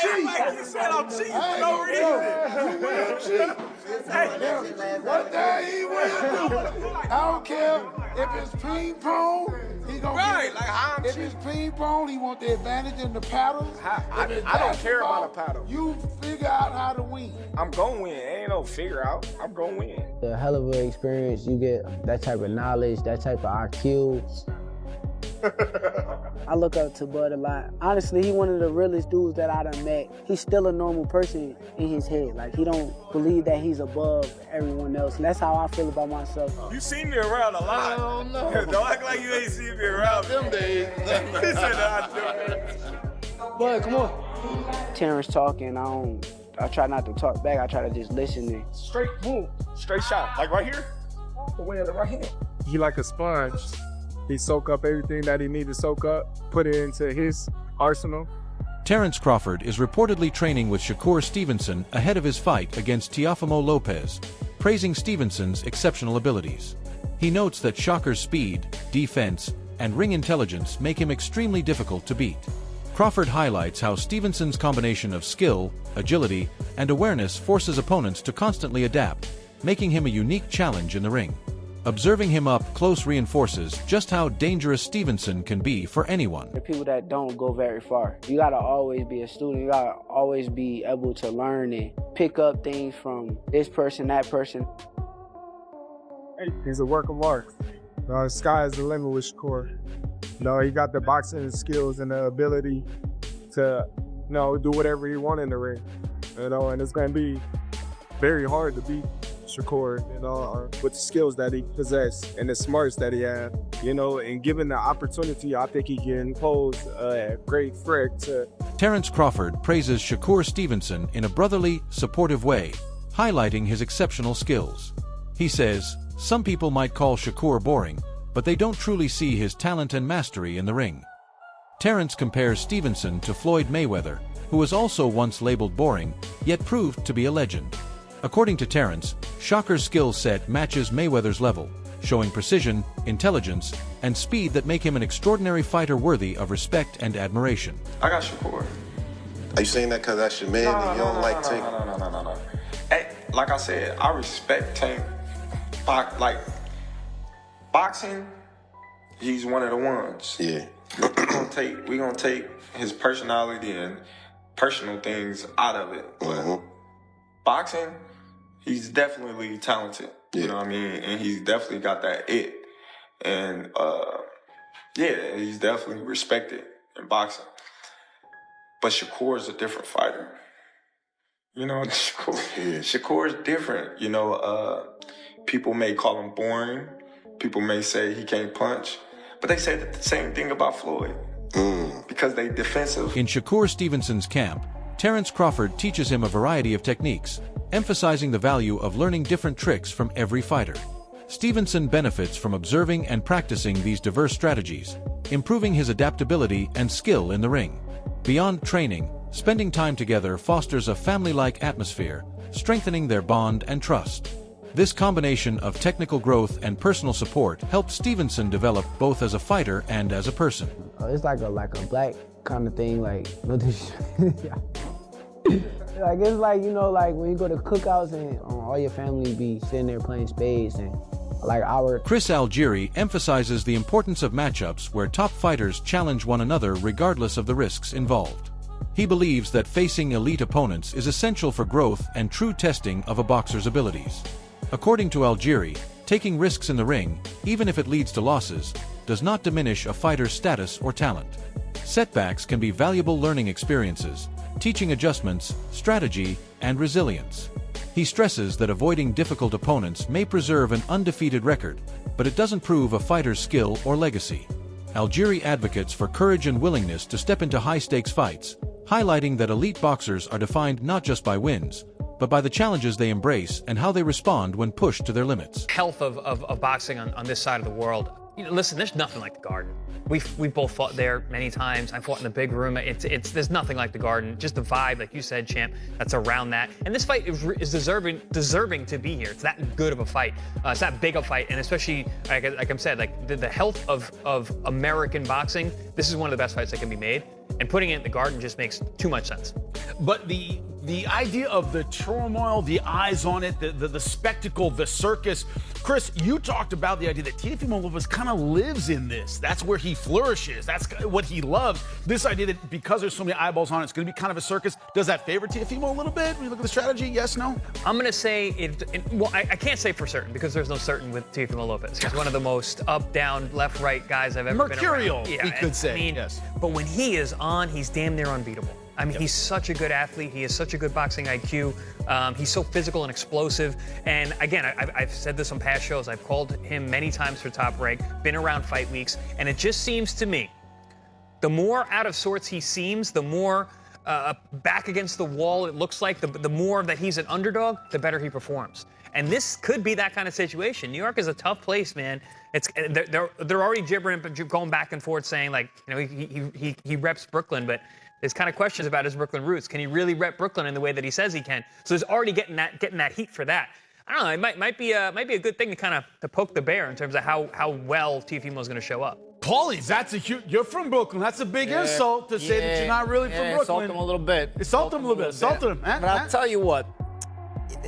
cheat. Hey, you said I'm cheating for Hey, no reason. you will cheat. What day he will? I don't care if it's ping pong. He gonna Right, get it. like how I'm If cheating. it's ping pong, he want the advantage in the paddles. I If it's don't care basketball, about a paddle. You figure out how to win. I'm gonna win. Ain't no figure out. I'm gonna win. A hell of an experience. You get that type of knowledge, that type of IQ. I look up to Bud a lot. Honestly, he one of the realest dudes that I done met. He's still a normal person in his head. Like, he don't believe that he's above everyone else. And that's how I feel about myself. You seen me around a lot. No. Don't act like you ain't seen me around Them days. He said that I do. Bud, come on. Terence talking, I try not to talk back. I try to just listen and Straight boom. Straight shot. Like right here. The way of the right hand. He like a sponge. He soak up everything that he need to soak up, put it into his arsenal. Terence Crawford is reportedly training with Shakur Stevenson ahead of his fight against Teofimo Lopez, praising Stevenson's exceptional abilities. He notes that Shakur's speed, defense, and ring intelligence make him extremely difficult to beat. Crawford highlights how Stevenson's combination of skill, agility, and awareness forces opponents to constantly adapt, making him a unique challenge in the ring. Observing him up close reinforces just how dangerous Stevenson can be for anyone. the people that don't go very far. You gotta always be a student. You gotta always be able to learn and pick up things from this person, that person. He's a work of art. The sky is the limit with Shakur. He got the boxing skills and the ability to, do whatever he wants in the ring. And it's gonna be very hard to beat Shakur, with the skills that he possesses and the smarts that he has, and given the opportunity, I think he can pose a great threat to. Terence Crawford praises Shakur Stevenson in a brotherly, supportive way, highlighting his exceptional skills. He says, some people might call Shakur boring, but they don't truly see his talent and mastery in the ring. Terence compares Stevenson to Floyd Mayweather, who was also once labeled boring, yet proved to be a legend. According to Terence, Shakur's skill set matches Mayweather's level, showing precision, intelligence, and speed that make him an extraordinary fighter worthy of respect and admiration. I got Shakur. Are you saying that because that's your man and you don't like Tank? No. Hey, like I said, I respect Tank. Boxing, he's one of the ones. Yeah. we gonna take his personality and personal things out of it. But boxing, he's definitely talented. You know what I mean? And he's definitely got that it. And he's definitely respected in boxing. But Shakur is a different fighter. Shakur's different. People may call him boring. People may say he can't punch. But they say the same thing about Floyd. Because they defensive. In Shakur Stevenson's camp, Terence Crawford teaches him a variety of techniques, emphasizing the value of learning different tricks from every fighter. Stevenson benefits from observing and practicing these diverse strategies, improving his adaptability and skill in the ring. Beyond training, spending time together fosters a family-like atmosphere, strengthening their bond and trust. This combination of technical growth and personal support helped Stevenson develop both as a fighter and as a person. It's like a black kind of thing, like, it's like, like when you go to cookouts and all your family be sitting there playing spades and Chris Algieri emphasizes the importance of matchups where top fighters challenge one another regardless of the risks involved. He believes that facing elite opponents is essential for growth and true testing of a boxer's abilities. According to Algieri, taking risks in the ring, even if it leads to losses, does not diminish a fighter's status or talent. Setbacks can be valuable learning experiences, teaching adjustments, strategy, and resilience. He stresses that avoiding difficult opponents may preserve an undefeated record, but it doesn't prove a fighter's skill or legacy. Algieri advocates for courage and willingness to step into high-stakes fights, highlighting that elite boxers are defined not just by wins, but by the challenges they embrace and how they respond when pushed to their limits. Health of boxing on this side of the world. Listen, there's nothing like the Garden. We've both fought there many times. I fought in the big room. There's nothing like the Garden. Just the vibe, like you said, champ, that's around that. And this fight is deserving to be here. It's that good of a fight. It's that big a fight, and especially like I said, like the health of American boxing. This is one of the best fights that can be made. And putting it in the Garden just makes too much sense. But the idea of the turmoil, the eyes on it, the spectacle, the circus. Chris, you talked about the idea that Teofimo Lopez kind of lives in this. That's where he flourishes. That's what he loves. This idea that because there's so many eyeballs on it, it's going to be kind of a circus. Does that favor Teofimo a little bit when you look at the strategy? Yes, no? I'm going to say well, I can't say for certain because there's no certain with Teofimo Lopez. He's one of the most up, down, left, right guys I've ever Mercurial, been around. we could say. I mean, yes. But when he is on, he's damn near unbeatable. I mean, he's such a good athlete. He has such a good boxing IQ. He's so physical and explosive. And again, I've said this on past shows. I've called him many times for Top Rank, been around fight weeks. And it just seems to me, the more out of sorts he seems, the more back against the wall it looks like, the more that he's an underdog, the better he performs. And this could be that kind of situation. New York is a tough place, man. They're already gibbering, but going back and forth saying, like, you know, he reps Brooklyn, but there's kind of questions about his Brooklyn roots. Can he really rep Brooklyn in the way that he says he can? So he's already getting that heat for that. I don't know. It might be a good thing to kind of to poke the bear in terms of how well Teofimo is going to show up. Paulie, that's a huge. You're from Brooklyn. That's a big insult to say that you're not really from Brooklyn. Insult him a little bit. Insult him a little bit. Insult him. But I'll tell you what.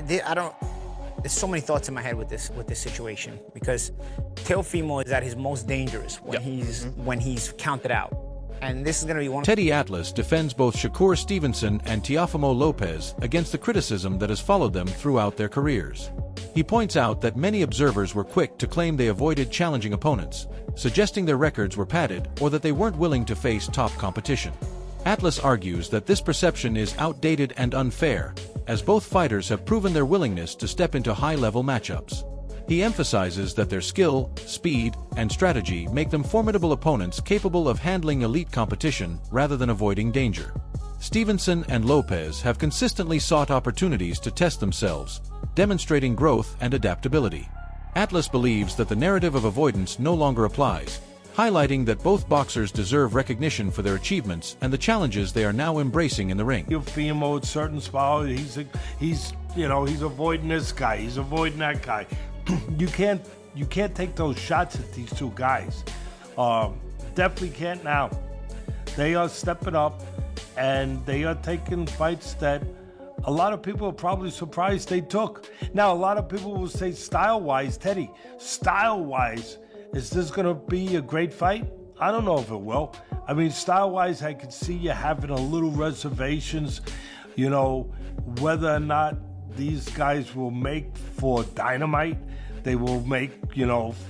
There's so many thoughts in my head with this situation because Teofimo is at his most dangerous when he's counted out. And this is going to be one. Teddy Atlas defends both Shakur Stevenson and Teofimo Lopez against the criticism that has followed them throughout their careers. He points out that many observers were quick to claim they avoided challenging opponents, suggesting their records were padded or that they weren't willing to face top competition. Atlas argues that this perception is outdated and unfair, as both fighters have proven their willingness to step into high-level matchups. He emphasizes that their skill, speed, and strategy make them formidable opponents capable of handling elite competition rather than avoiding danger. Stevenson and Lopez have consistently sought opportunities to test themselves, demonstrating growth and adaptability. Atlas believes that the narrative of avoidance no longer applies, highlighting that both boxers deserve recognition for their achievements and the challenges they are now embracing in the ring. Teofimo at certain spot, he's avoiding this guy, he's avoiding that guy. You can't take those shots at these two guys. Definitely can't now. They are stepping up and they are taking fights that a lot of people are probably surprised they took. Now, a lot of people will say style-wise, Teddy, style-wise, is this going to be a great fight? I don't know if it will. I mean, style-wise, I could see you having a little reservations, whether or not these guys will make for dynamite, they will make,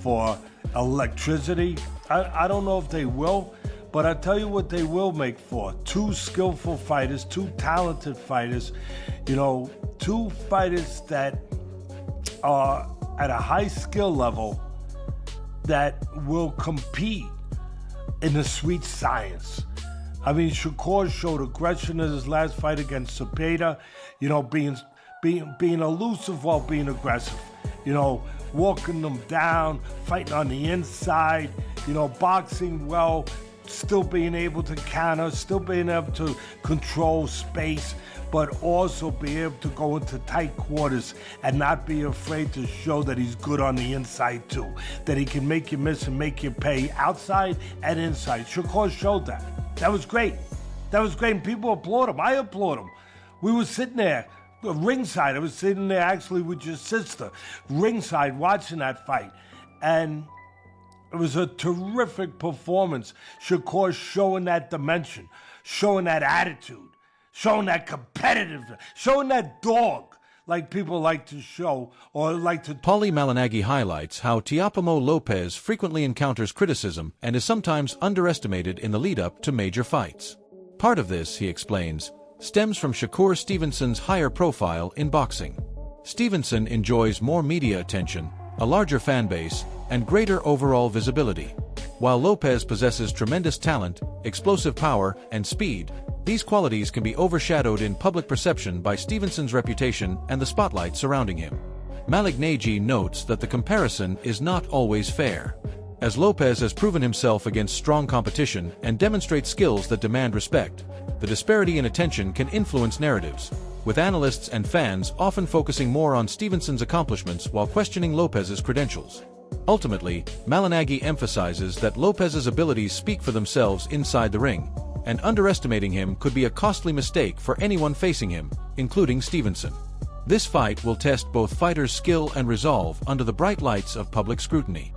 for electricity. I don't know if they will, but I tell you what they will make for. Two skillful fighters, two talented fighters, two fighters that are at a high skill level that will compete in the sweet science. I mean, Shakur showed aggression in his last fight against Cepeda, being elusive while being aggressive, walking them down, fighting on the inside, boxing well, still being able to counter, still being able to control space, but also be able to go into tight quarters and not be afraid to show that he's good on the inside too, that he can make you miss and make you pay outside and inside. Shakur showed that. That was great. That was great, and people applaud him. I applaud him. We were sitting there ringside. I was sitting there actually with your sister, ringside, watching that fight. And it was a terrific performance. Shakur showing that dimension, showing that attitude, showing that competitiveness, showing that dog like people like to show or like to. Paulie Malignaggi highlights how Teofimo Lopez frequently encounters criticism and is sometimes underestimated in the lead-up to major fights. Part of this, he explains, stems from Shakur Stevenson's higher profile in boxing. Stevenson enjoys more media attention, a larger fan base, and greater overall visibility. While Lopez possesses tremendous talent, explosive power, and speed, these qualities can be overshadowed in public perception by Stevenson's reputation and the spotlight surrounding him. Malignaggi notes that the comparison is not always fair, as Lopez has proven himself against strong competition and demonstrates skills that demand respect. The disparity in attention can influence narratives, with analysts and fans often focusing more on Stevenson's accomplishments while questioning Lopez's credentials. Ultimately, Malignaggi emphasizes that Lopez's abilities speak for themselves inside the ring, and underestimating him could be a costly mistake for anyone facing him, including Stevenson. This fight will test both fighters' skill and resolve under the bright lights of public scrutiny.